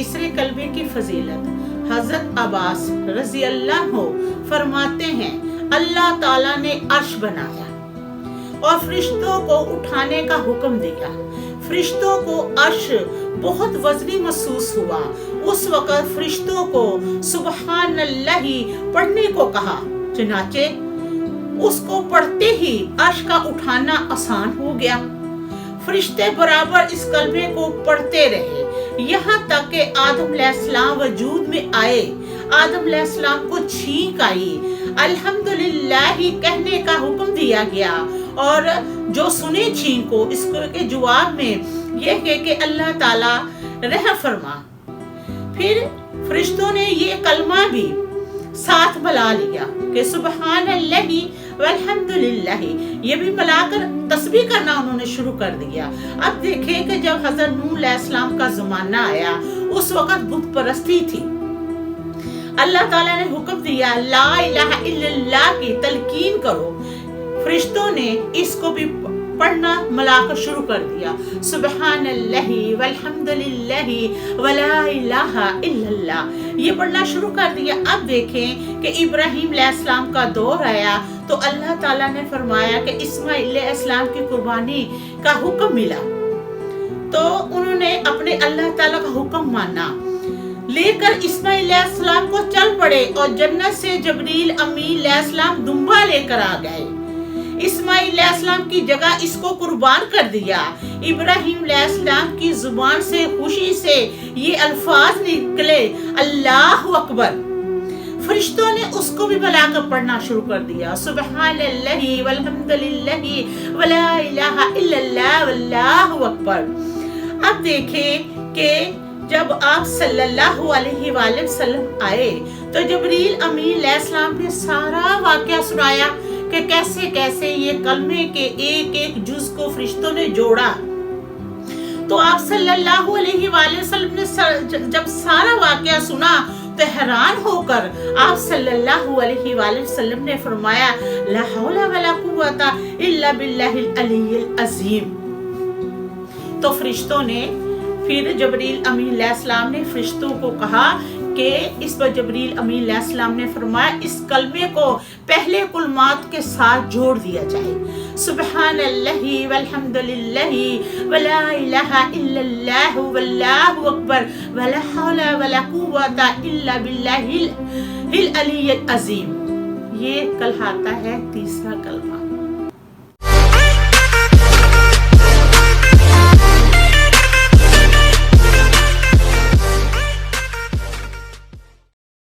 تیسرے کلمے کی فضیلت، حضرت عباس رضی اللہ عنہ فرماتے ہیں اللہ تعالیٰ نے عرش بنایا اور فرشتوں کو اٹھانے کا حکم دیا۔ فرشتوں کو عرش بہت وزنی محسوس ہوا۔ اس وقت فرشتوں کو سبحان اللہ پڑھنے کو کہا، چنانچہ اس کو پڑھتے ہی عرش کا اٹھانا آسان ہو گیا۔ فرشتے برابر اس کلمے کو پڑھتے رہے یہاں تک کہ آدم علیہ السلام وجود میں آئے۔ آدم علیہ السلام کو چھینک آئی، الحمدللہ کہنے کا حکم دیا گیا، اور جو سنے چھینک کو اس کے جواب میں یہ ہے کہ اللہ تعالیٰ رحم فرما۔ پھر فرشتوں نے یہ کلمہ بھی ساتھ ملا لیا کہ سبحان اللہ والحمدللہ، یہ بھی ملا کر تسبیح کرنا انہوں نے شروع کر دیا۔ اب دیکھیں کہ جب حضرت نوح علیہ السلام کا زمانہ آیا اس وقت بت پرستی تھی۔ اللہ تعالیٰ نے حکم دیا لا الہ الا اللہ کی تلقین کرو۔ فرشتوں نے اس کو بھی پڑھنا ملا کر شروع کر دیا، سبحان اللہ والحمدللہ ولا الہ الا اللہ، یہ پڑھنا شروع کر دیا۔ اب دیکھیں کہ ابراہیم علیہ السلام کا دور آیا تو اللہ تعالیٰ نے فرمایا کہ اسماعیل علیہ السلام کی قربانی کا حکم ملا، تو انہوں نے اپنے اللہ تعالیٰ کا حکم مانا، لے کر اسماعیل علیہ السلام کو چل پڑے، اور جنت سے جبریل امین علیہ السلام دمبا لے کر آ گئے۔ اسماعیل علیہ السلام کی جگہ اس کو قربان کر دیا۔ ابراہیم علیہ السلام کی زبان سے خوشی سے یہ الفاظ نکلے اللہ اکبر۔ فرشتوں نے اس کو بھی ملا کر پڑھنا شروع کر دیا، سبحان اللہ والحمدللہ ولا الہ الا اللہ واللہ اکبر۔ اب دیکھیں کہ جب آپ صلی اللہ علیہ وآلہ وسلم آئے تو جبریل امین علیہ السلام نے سارا واقعہ سنایا کہ کیسے کیسے یہ کلمے کے ایک ایک جز کو فرشتوں نے جوڑا۔ تو آپ صلی اللہ علیہ وآلہ وسلم نے جب سارا واقعہ سنا تو حیران ہو کر آپ صلی اللہ علیہ وآلہ وسلم نے فرمایا لا حول ولا قوت الا باللہ العلی العظیم۔ تو فرشتوں نے پھر جبریل امین علیہ السلام نے فرشتوں کو کہا کہ اس پر جبریل امین علیہ السلام نے فرمایا اس کلمے کو پہلے کلمات کے ساتھ جوڑ دیا جائے، سبحان اللہ والحمدللہ ولا الہ الا اللہ واللہ اکبر ولا حول ولا قوت الا باللہ العلی العظیم۔ یہ کہلاتا ہے تیسرا کلمہ۔